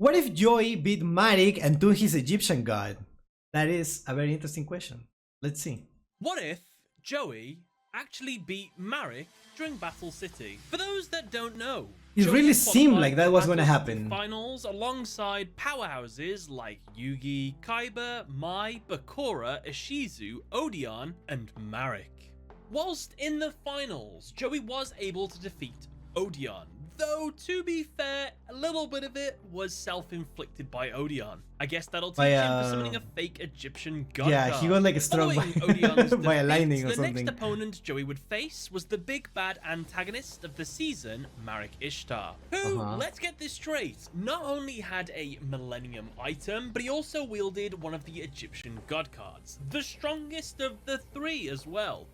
What if Joey beat Marik and took his Egyptian god? That is a very interesting question. Let's see. What if Joey actually beat Marik during Battle City? For those that don't know, It Joey really seemed like that was qualified gonna for happen. Finals alongside powerhouses like Yugi, Kaiba, Mai, Bakura, Ishizu, Odeon, and Marik. Whilst in the finals, Joey was able to defeat Odeon. Though, to be fair, a little bit of it was self-inflicted by Odeon. I guess that'll teach him for summoning a fake Egyptian god Yeah, card. he got like struck by, Odeon's by a defeat, lightning or the something. next opponent Joey would face was the big bad antagonist of the season, Marik Ishtar, who, let's get this straight, not only had a Millennium item, but he also wielded one of the Egyptian god cards, the strongest of the three as well.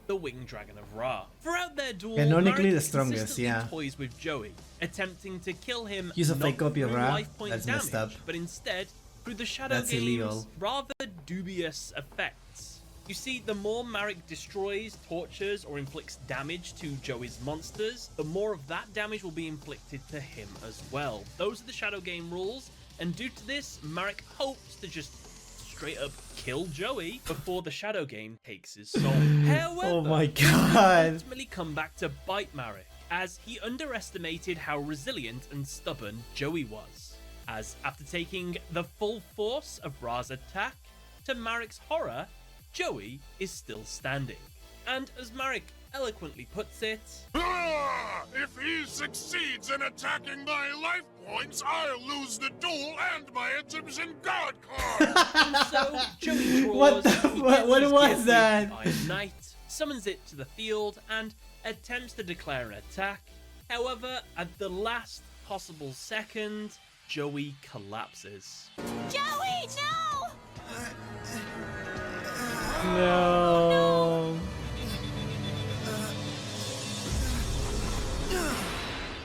The Winged Dragon of Ra. Throughout their duel, Canonically Marik the strongest, consistently toys with Joey, attempting to kill him Use a not fake copy of through Ra. life point That's messed damage, up. but instead through the Shadow That's Game's illegal. rather dubious effects. You see, the more Marik destroys, tortures, or inflicts damage to Joey's monsters, the more of that damage will be inflicted to him as well. Those are the Shadow Game rules, and due to this, Marik hopes to just straight up kill Joey before the Shadow Game takes his soul. However, Oh my god. ultimately come back to bite Marik, as he underestimated how resilient and stubborn Joey was. As after taking the full force of Ra's attack, to Marik's horror, Joey is still standing. And as Marik eloquently puts it, if he succeeds in attacking my life points, I'll lose the duel and my Egyptian god card. and so Joey draws. What the he what gets was his gift with that? the Iron Knight, summons it to the field, and attempts to declare an attack. However, at the last possible second, Joey collapses. Joey, no! No.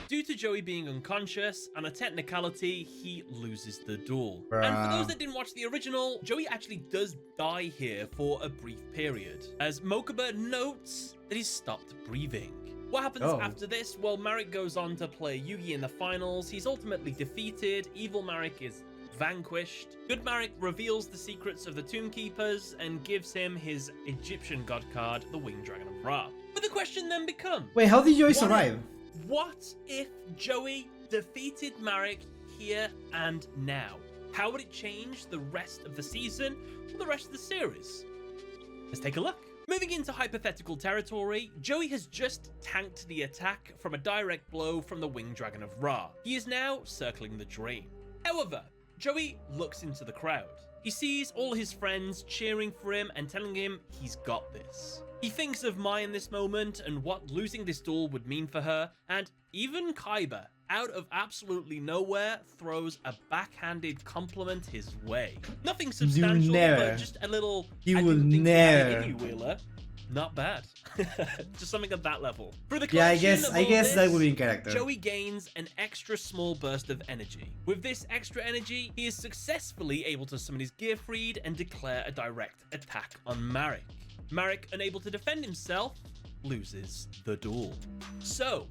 Due to Joey being unconscious and a technicality, he loses the duel. Bruh. And for those that didn't watch the original, Joey actually does die here for a brief period, as Mokuba notes that he's stopped breathing. What happens after this? Well, Marik goes on to play Yugi in the finals. He's ultimately defeated. Evil Marik is vanquished. Good Marik reveals the secrets of the Tomb Keepers and gives him his Egyptian god card, the Winged Dragon of Ra. But the question then becomes, Wait, how did Joey survive? what if Joey defeated Marik here and now? How would it change the rest of the season or the rest of the series? Let's take a look. Moving into hypothetical territory, Joey has just tanked the attack from a direct blow from the Winged Dragon of Ra. He is now circling the drain. However, Joey looks into the crowd. He sees all his friends cheering for him and telling him he's got this. He thinks of Mai in this moment and what losing this duel would mean for her, and even Kaiba, out of absolutely nowhere, throws a backhanded compliment his way. Nothing substantial, but just a little, You I will didn't think never. I'd hit you, Wheeler. Not bad. Just something at that level. For the Yeah, I collection of all guess that this, would be in character. Joey gains an extra small burst of energy. With this extra energy, he is successfully able to summon his Gearfried and declare a direct attack on Marik. Marik, unable to defend himself, loses the duel. So,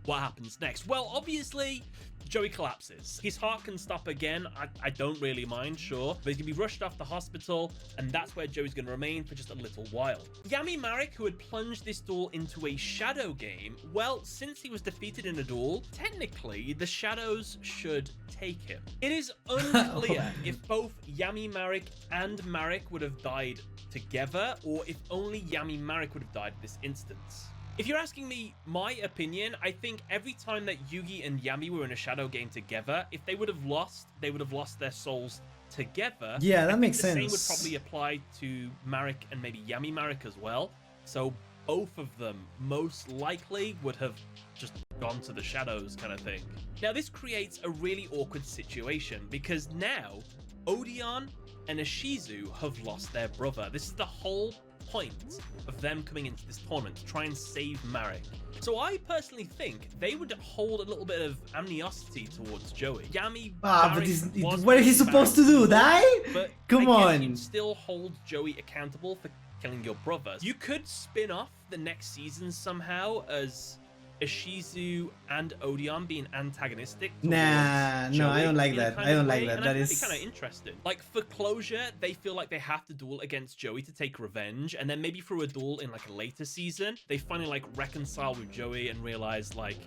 what happens next? Well, obviously, Joey collapses. His heart can stop again. I don't really mind, sure. But he's going to be rushed off the hospital, and that's where Joey's going to remain for just a little while. Yami Marik, who had plunged this duel into a shadow game, well, since he was defeated in a duel, technically, the shadows should take him. It is unclear if both Yami Marik and Marik would have died together, or if only Yami Marik would have died in this instance. If you're asking me my opinion, I think every time that Yugi and Yami were in a shadow game together, if they would have lost, they would have lost their souls together. Yeah, that makes the sense. same would probably apply to Marik and maybe Yami Marik as well. So both of them most likely would have just gone to the shadows kind of thing. Now this creates a really awkward situation because now Odeon and Ishizu have lost their brother. This is the whole point of them coming into this tournament to try and save Marik. So I personally think they would hold a little bit of amniosity towards Joey. Yami, But was what is he supposed to do? Die? But Come I guess on. you'd still hold Joey accountable for killing your brother. You could spin off the next season somehow as Ishizu and Odeon being antagonistic. Nah, no, I don't like that. I don't like that. That is kind of interesting. Like for closure, they feel like they have to duel against Joey to take revenge, and then maybe through a duel in like a later season, they finally like reconcile with Joey and realize like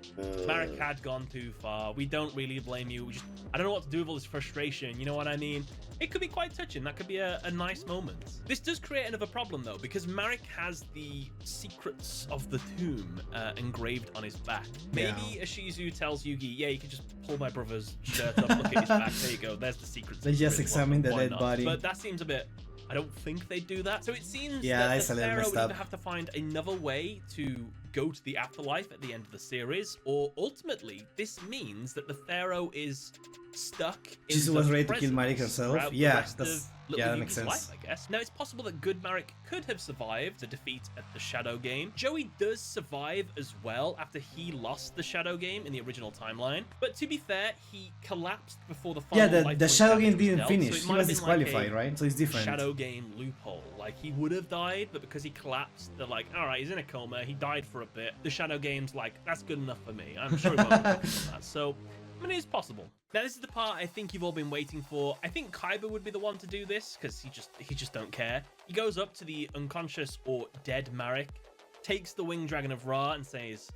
Marik had gone too far. We don't really blame you. I don't know what to do with all this frustration. You know what I mean? It could be quite touching. That could be a nice moment. This does create another problem though, because Marik has the secrets of the tomb engraved on his back. Maybe Ishizu tells Yugi, yeah, you can just pull my brother's shirt up, look at his back, there you go, there's the secrets. They just examine the dead body. But that seems a bit, I don't think they do that. So it seems that the Pharaoh would either have to find another way to go to the afterlife at the end of the series, or ultimately this means that the Pharaoh is stuck in she was ready to kill Marik herself. Yeah, that makes sense. Life, I guess. Now it's possible that good Marik could have survived the defeat at the Shadow Game. Joey does survive as well after he lost the Shadow Game in the original timeline. But to be fair, he collapsed before the final. Yeah, the Shadow Game didn't finish. So he was disqualified, right? So it's different. Shadow Game loophole. Like he would have died, but because he collapsed, they're like, all right, he's in a coma. He died for a bit. The Shadow Game's like, that's good enough for me. I'm sure he won't recover from that. So, I mean, it's possible. Now, this is the part I think you've all been waiting for. I think Kaiba would be the one to do this because he just don't care. He goes up to the unconscious or dead Marik, takes the Winged Dragon of Ra and says,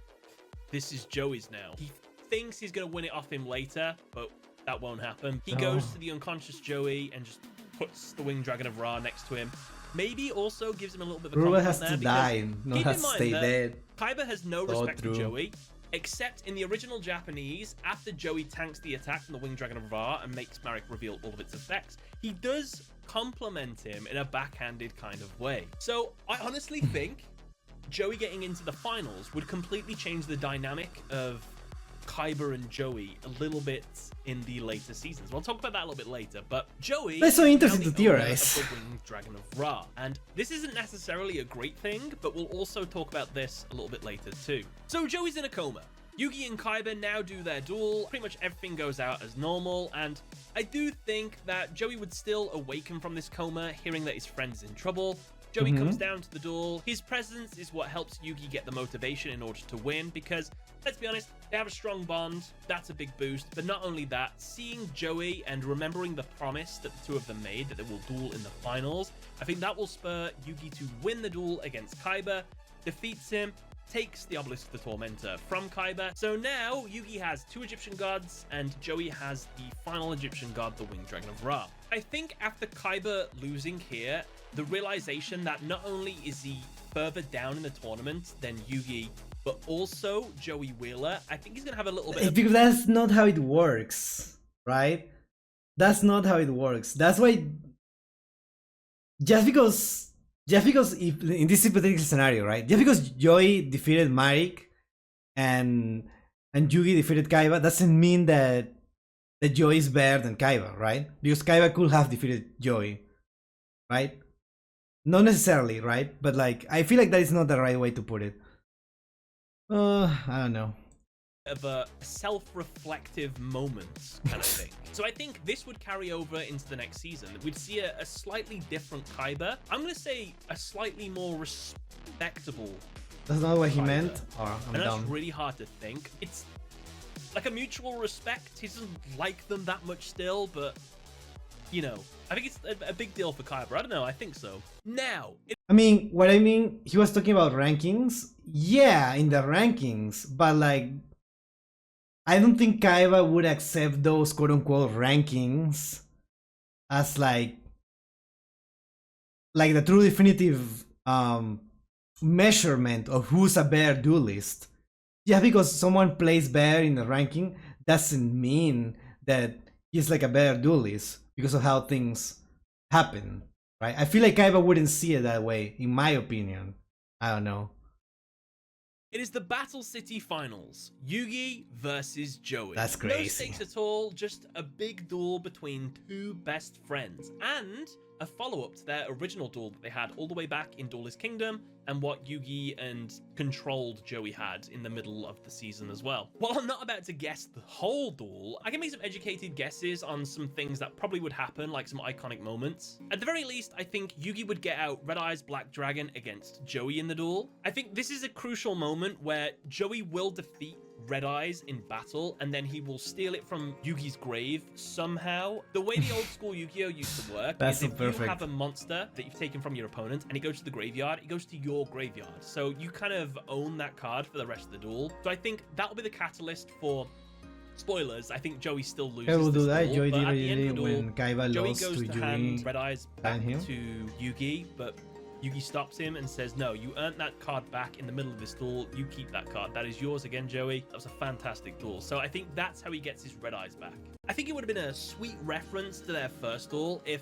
this is Joey's now. He thinks he's going to win it off him later, but that won't happen. He goes to the unconscious Joey and just puts the Winged Dragon of Ra next to him. Maybe also gives him a little bit of a Rua has to die, not has to stay dead. Kaiba has no respect for Joey. Except in the original Japanese, after Joey tanks the attack from the Winged Dragon of Ra and makes Marik reveal all of its effects, he does compliment him in a backhanded kind of way. So I honestly think Joey getting into the finals would completely change the dynamic of Kaiba and Joey a little bit in the later seasons. We'll talk about that a little bit later, but Joey... That's so interesting to theorize. ...the Winged Dragon of Ra, and this isn't necessarily a great thing, but we'll also talk about this a little bit later too. So Joey's in a coma. Yugi and Kaiba now do their duel. Pretty much everything goes out as normal, and I do think that Joey would still awaken from this coma, hearing that his friend is in trouble. Joey comes down to the duel. His presence is what helps Yugi get the motivation in order to win, because let's be honest, they have a strong bond. That's a big boost. But not only that, seeing Joey and remembering the promise that the two of them made that they will duel in the finals, I think that will spur Yugi to win the duel against Kaiba, defeats him, takes the Obelisk of the Tormentor from Kaiba. So now Yugi has 2 Egyptian gods and Joey has the final Egyptian god, the Winged Dragon of Ra. I think after Kaiba losing here, the realization that not only is he further down in the tournament than Yugi, but also Joey Wheeler, I think he's going to have a little bit of... Because that's not how it works, right? That's not how it works. That's why... Just because if, in this hypothetical scenario, right? Just because Joey defeated Marik and Yugi defeated Kaiba doesn't mean that Joey is better than Kaiba, right? Because Kaiba could have defeated Joey, right? Not necessarily, right? But like, I feel like that is not the right way to put it. I don't know. Of a self-reflective moment kind of thing. So I think this would carry over into the next season. We'd see a slightly different Kaiba. I'm going to say a slightly more respectable That's not what he Kaiba. meant? Oh, I'm and dumb. that's really hard to think. It's like a mutual respect. He doesn't like them that much still, but, you know, I think it's a big deal for Kaiba. I don't know, I think so. Now... I mean, he was talking about rankings. Yeah, in the rankings, but like, I don't think Kaiba would accept those quote-unquote rankings as like the true definitive measurement of who's a better duelist. Yeah, because someone plays better in the ranking doesn't mean that he's like a better duelist because of how things happen, right? I feel like Kaiba wouldn't see it that way, in my opinion. I don't know. It is the Battle City Finals. Yugi versus Joey. That's crazy. No stakes at all, just a big duel between 2 best friends. And a follow-up to their original duel that they had all the way back in Duelist Kingdom, and what Yugi and Controlled Joey had in the middle of the season as well. While I'm not about to guess the whole duel, I can make some educated guesses on some things that probably would happen, like some iconic moments. At the very least, I think Yugi would get out Red Eyes Black Dragon against Joey in the duel. I think this is a crucial moment where Joey will defeat Red Eyes in battle, and then he will steal it from Yugi's grave somehow. The way the old school Yu-Gi-Oh used to work is if you have a monster that you've taken from your opponent and it goes to the graveyard, it goes to your graveyard. So you kind of own that card for the rest of the duel. So I think that'll be the catalyst for spoilers. I think Joey still loses. Will do this that. duel, Joey but did at the end of the duel, when Kaiba Joey lost goes to to hand Yuri. Red Eyes back him. to Yugi, but Yugi stops him and says, no, you earned that card back in the middle of this duel. You keep that card. That is yours again, Joey. That was a fantastic duel. So I think that's how he gets his Red Eyes back. I think it would have been a sweet reference to their first duel if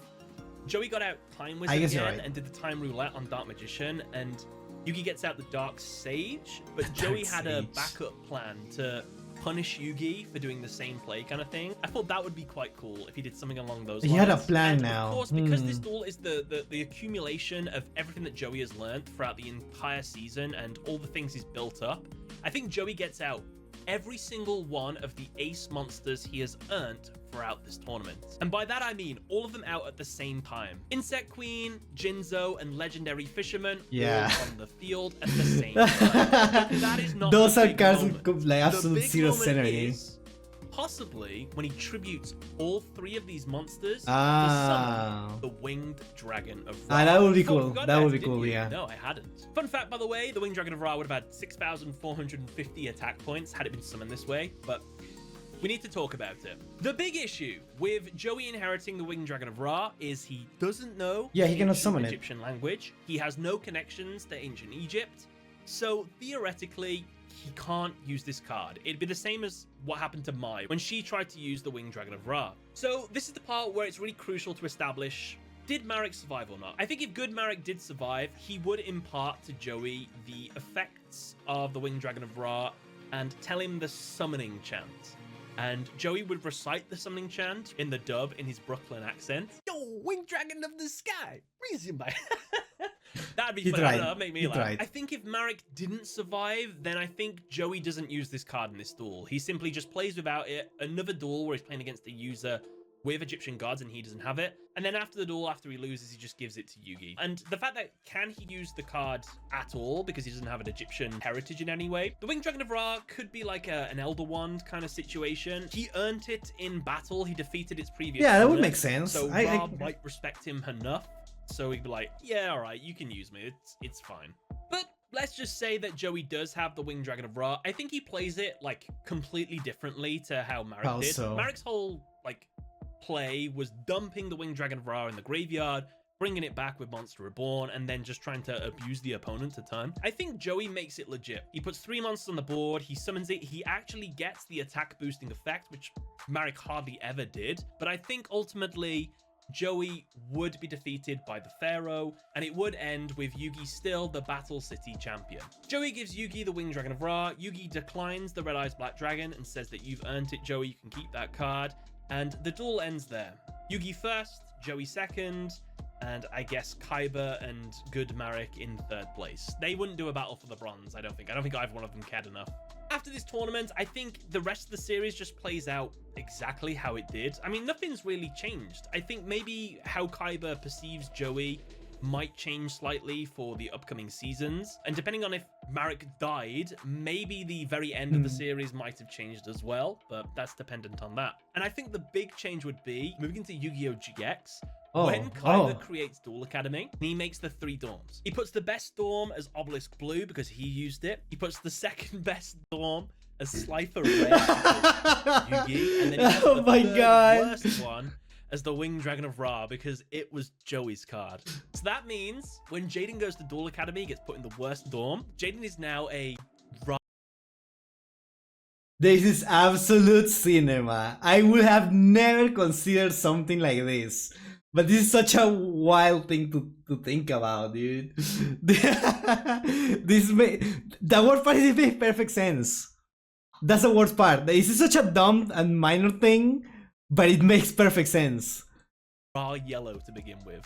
Joey got out Time Wizard again and did the Time Roulette on Dark Magician, and Yugi gets out the Dark Sage, but Joey had a backup plan to punish Yugi for doing the same play kind of thing. I thought that would be quite cool if he did something along those lines. He had a plan and now. Of course, because this duel is the accumulation of everything that Joey has learned throughout the entire season and all the things he's built up, I think Joey gets out every single one of the ace monsters he has earned throughout this tournament. And by that I mean all of them out at the same time. Insect Queen, Jinzo, and Legendary Fisherman all on the field at the same time. That is not those are big cards moment. with like absolute zero synergy. Possibly when he tributes all three of these monsters to summon the Winged Dragon of Ra. That would be Oh, cool. God, That would be didn't cool, you? yeah. No, I hadn't. Fun fact, by the way, the Winged Dragon of Ra would have had 6,450 attack points had it been summoned this way, but we need to talk about it. The big issue with Joey inheriting the Winged Dragon of Ra is he doesn't know he cannot ancient summon it. Egyptian language. He has no connections to ancient Egypt. So theoretically, he can't use this card. It'd be the same as what happened to Mai when she tried to use the Winged Dragon of Ra. So this is the part where it's really crucial to establish, did Marik survive or not? I think if good Marik did survive, he would impart to Joey the effects of the Winged Dragon of Ra and tell him the summoning chant. And Joey would recite the summoning chant in the dub in his Brooklyn accent. Yo, Winged Dragon of the Sky, reason by. That'd be fun. That'd make me laugh. I think if Marik didn't survive, then I think Joey doesn't use this card in this duel. He simply just plays without it. Another duel where he's playing against a user with Egyptian gods and he doesn't have it. And then after the duel, after he loses, he just gives it to Yugi. And the fact that can he use the card at all because he doesn't have an Egyptian heritage in any way? The Winged Dragon of Ra could be like an Elder Wand kind of situation. He earned it in battle. He defeated its previous Yeah, that would owner. make sense. So Ra might respect him enough. So he'd be like, yeah, all right, you can use me. It's fine. But let's just say that Joey does have the Winged Dragon of Ra. I think he plays it like completely differently to how Marik did. Marik's whole like play was dumping the Winged Dragon of Ra in the graveyard, bringing it back with Monster Reborn, and then just trying to abuse the opponent at time. I think Joey makes it legit. He puts 3 monsters on the board, he summons it, he actually gets the attack boosting effect, which Marik hardly ever did. But I think ultimately Joey would be defeated by the Pharaoh, and it would end with Yugi still the Battle City champion. Joey gives Yugi the Winged Dragon of Ra. Yugi declines the Red Eyes Black Dragon and says that you've earned it, Joey, you can keep that card. And the duel ends there. Yugi first, Joey second, and I guess Kaiba and good Marik in 3rd place. They wouldn't do a battle for the bronze, I don't think. I don't think either one of them cared enough. After this tournament, I think the rest of the series just plays out exactly how it did. I mean, nothing's really changed. I think maybe how Kaiba perceives Joey might change slightly for the upcoming seasons. And depending on if Marik died, maybe the very end of the series might have changed as well, but that's dependent on that. And I think the big change would be moving into Yu-Gi-Oh! GX. When Kaiba creates Duel Academy, he makes the 3 Dorms. He puts the best Dorm as Obelisk Blue because he used it. He puts the second best Dorm as Slifer Red Yugi, and then he puts the worst one as the Winged Dragon of Ra because it was Joey's card. So that means when Jaden goes to Duel Academy, he gets put in the worst Dorm. Jaden is now a Ra. This is absolute cinema. I would have never considered something like this. But this is such a wild thing to think about, dude. The worst part is it makes perfect sense. That's the worst part. This is such a dumb and minor thing, but it makes perfect sense. raw yellow to begin with.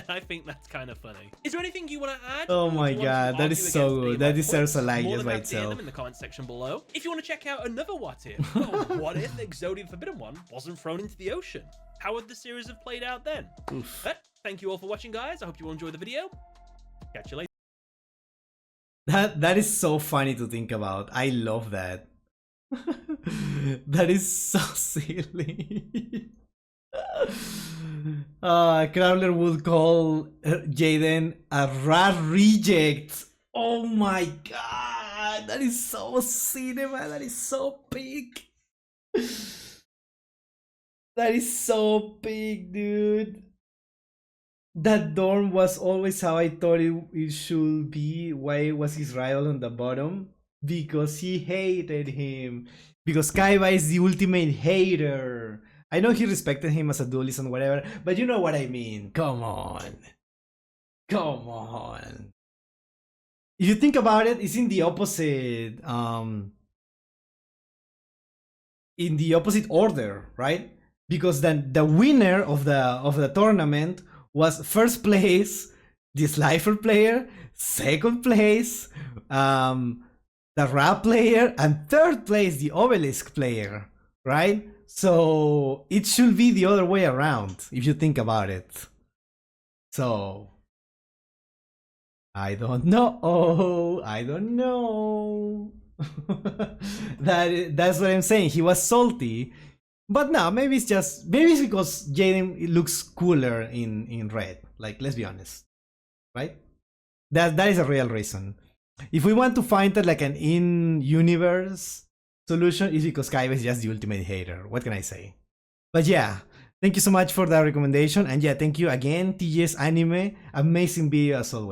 I think that's kind of funny. Is there anything you want to add? Oh Or do my you want to god, that argue is so against any good. of That my deserves a points? like More just than by happy to hear them itself. in the comment section below. If you want to check out another what if, well, what if Exodia the Forbidden One wasn't thrown into the ocean? How would the series have played out then? Oof. But thank you all for watching, guys. I hope you all enjoyed the video. Catch you later. That is so funny to think about. I love that. That is so silly. Crowler would call Jaden a rat reject. Oh my god, that is so cinema. That is so big. That is so big, dude. That dorm was always how I thought it should be. Why was his rival on the bottom? Because he hated him. Because Kaiba is the ultimate hater. I know he respected him as a duelist and whatever, but you know what I mean. Come on. Come on. If you think about it, it's in the opposite order, right? Because then the winner of the tournament was first place, the Slifer player, second place, the Rap player, and third place, the Obelisk player, right? So it should be the other way around, if you think about it. So I don't know. I don't know. That's what I'm saying. He was salty. But no, maybe it's because Jaden looks cooler in red. Like, let's be honest, right? That is a real reason. If we want to find like an in-universe solution, it's because Kaiba is just the ultimate hater. What can I say? But yeah, thank you so much for that recommendation, and yeah, thank you again, TGS Anime. Amazing video as always.